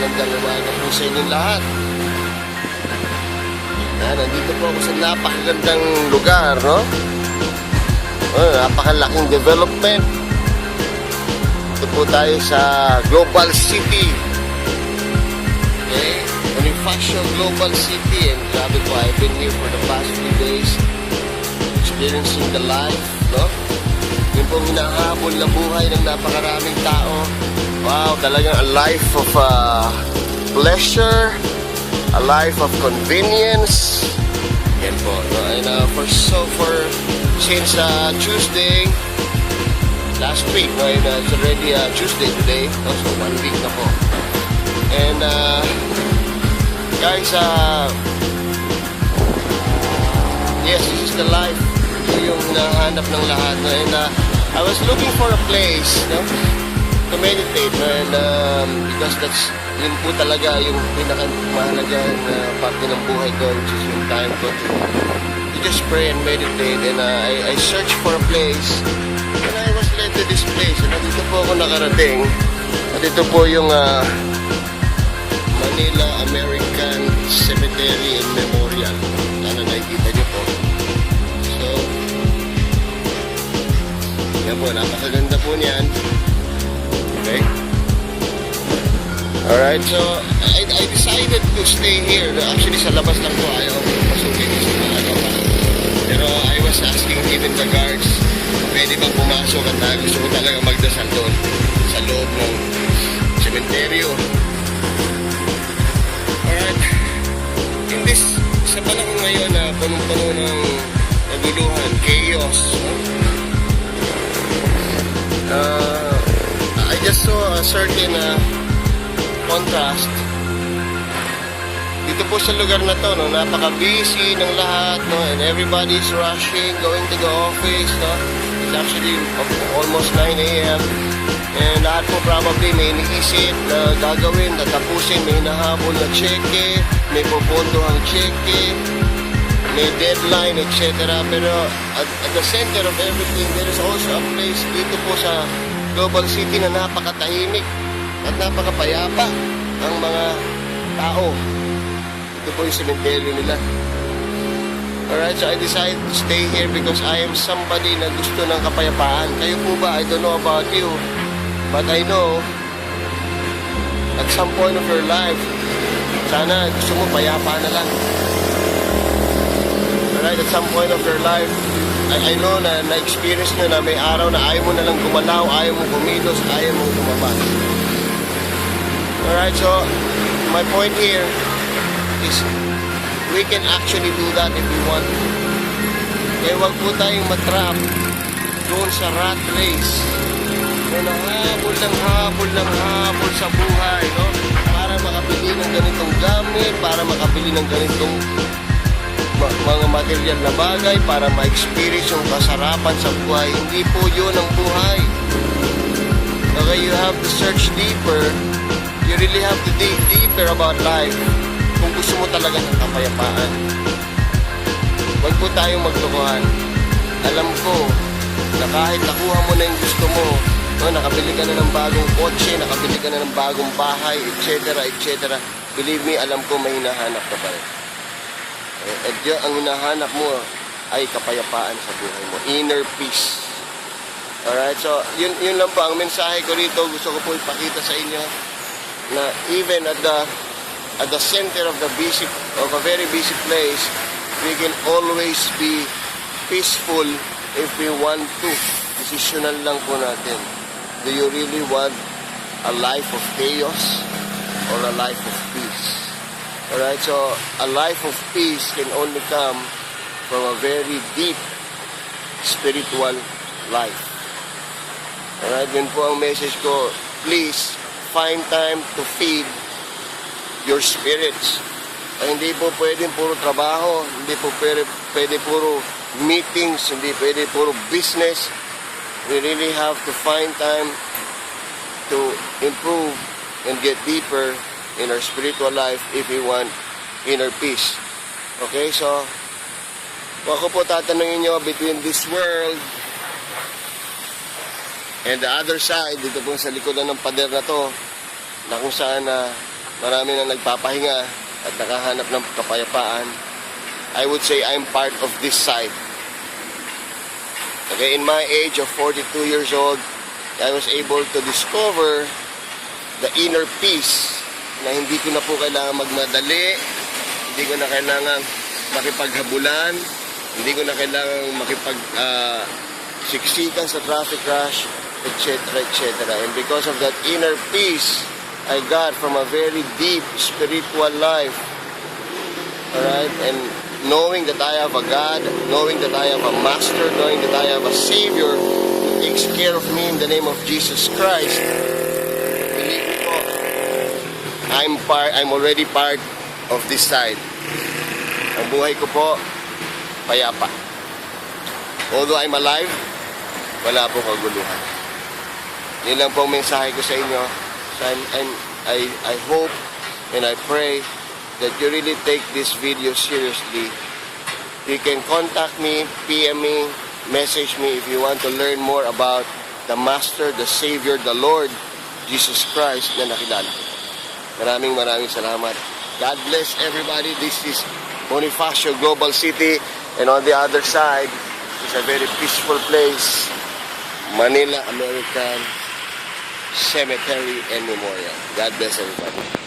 magandang umaga po sa inyong lahat. Nandito po ako sa napakagandang lugar, no? Napakalaking development. Ito po tayo sa Global City. Okay? Bonifacio Global City. And grabe po, I've been here for the past few days, experiencing the life, no? Yung pong hinahabol na buhay ng napakaraming tao. Wow, talagang a life of pleasure, a life of convenience. Yan po, no? And since Tuesday, last week, no? And it's already Tuesday today, no? So 1 week na po. And guys, yes, this is the life yung nahanap ng lahat, no? And I was looking for a place, no, to meditate, no? And because that's yun po talaga yung pinakamahalaga na parte ng buhay ko, which is yung time ko to just pray and meditate. And I searched for a place and I was led to this place. And dito po ako nakarating. At ito po yung Manila American Cemetery and Memorial. Sana nakikita niyo po. So, yan po, napakaganda po niyan. Okay? Alright, so I decided to stay here. Actually, sa labas lang po, ayaw ko pasukin sa mga pa. Pero I was asking even the guards, pwede bang pumasok at gusto ko talaga magdasal doon sa loob ng sementeryo. Alright, sa panahon ngayon na punong-puno ng naguluhan, chaos, I just saw a certain contrast dito po sa lugar na to, no? Napaka-busy ng lahat, no? And everybody's rushing, going to the office, no? It's actually almost 9 a.m. And lahat po probably may iniisip na gagawin, tatapusin, may nahabol na cheque, may pupundohang cheque, may deadline, etc. Pero at the center of everything, there is also a place dito po sa Global City na napakatahimik at napakapayapa ang mga tao. Ito po yung cemetery nila. Alright, so I decided to stay here because I am somebody na gusto ng kapayapaan. Kayo po ba? I don't know about you, but I know at some point of your life, sana gusto mo payapa na lang. Alright, at some point of your life, I know na na-experience nyo na may araw na ayaw mo na lang gumalaw, ayaw mo kumilos, ayaw mo lumabas. Alright, so my point here is we can actually do that if we want to. Kaya wag po tayong matrap doon sa rat race na habol sa buhay, no? Para makabili ng ganitong gamit, para makabili ng ganitong mga material na bagay, para ma-experience yung kasarapan sa buhay. Hindi po yun ang buhay. Okay, you have to search deeper. You really have to dig deeper about life kung gusto mo talaga ng kapayapaan. Huwag po tayong maglokohan. Alam ko na kahit nakuha mo na yung gusto mo, no, nakabili ka na ng bagong kotse, nakabili ka na ng bagong bahay, etc., etc., believe me, alam ko may hinahanap ka pa rin. At yun, ang hinahanap mo ay kapayapaan sa buhay mo, inner peace. Alright, so yun lang po ang mensahe ko rito. Gusto ko po ipakita sa inyo na even at the center of a very busy place, we can always be peaceful if we want to. Decisional lang po natin. Do you really want a life of chaos or a life of peace? Alright, so a life of peace can only come from a very deep spiritual life. Alright, yun po ang message ko. Please, find time to feed your spirits. Ay, hindi po pwedeng puro trabaho, hindi po pwede puro meetings, hindi pwede puro business. We really have to find time to improve and get deeper in our spiritual life if we want inner peace. Okay, so kung ako po tatanungin nyo, between this world and the other side, dito po sa likodan ng pader na to, na kung saan marami na nagpapahinga at nakahanap ng kapayapaan. I would say I'm part of this side. Okay, in my age of 42 years old, I was able to discover the inner peace na hindi ko na po kailangan magmadali, hindi ko na kailangan makipaghabulan, hindi ko na kailangan siksikan sa traffic rush, etc., etc. And because of that inner peace I got from a very deep spiritual life, alright, and knowing that I have a God, knowing that I have a Master, knowing that I have a Savior who takes care of me in the name of Jesus Christ, believe me po, I'm already part of this side. Ang buhay ko po, payapa. Although I'm alive, wala po kaguluhan. Yun lang po ang mensahe ko sa inyo. So I hope and I pray that you really take this video seriously. You can contact me, PM me, message me if you want to learn more about the Master, the Savior, the Lord, Jesus Christ na nakilala ko. Maraming salamat. God bless everybody. This is Bonifacio Global City, and on the other side is a very peaceful place, Manila American Cemetery and Memorial. God bless everybody.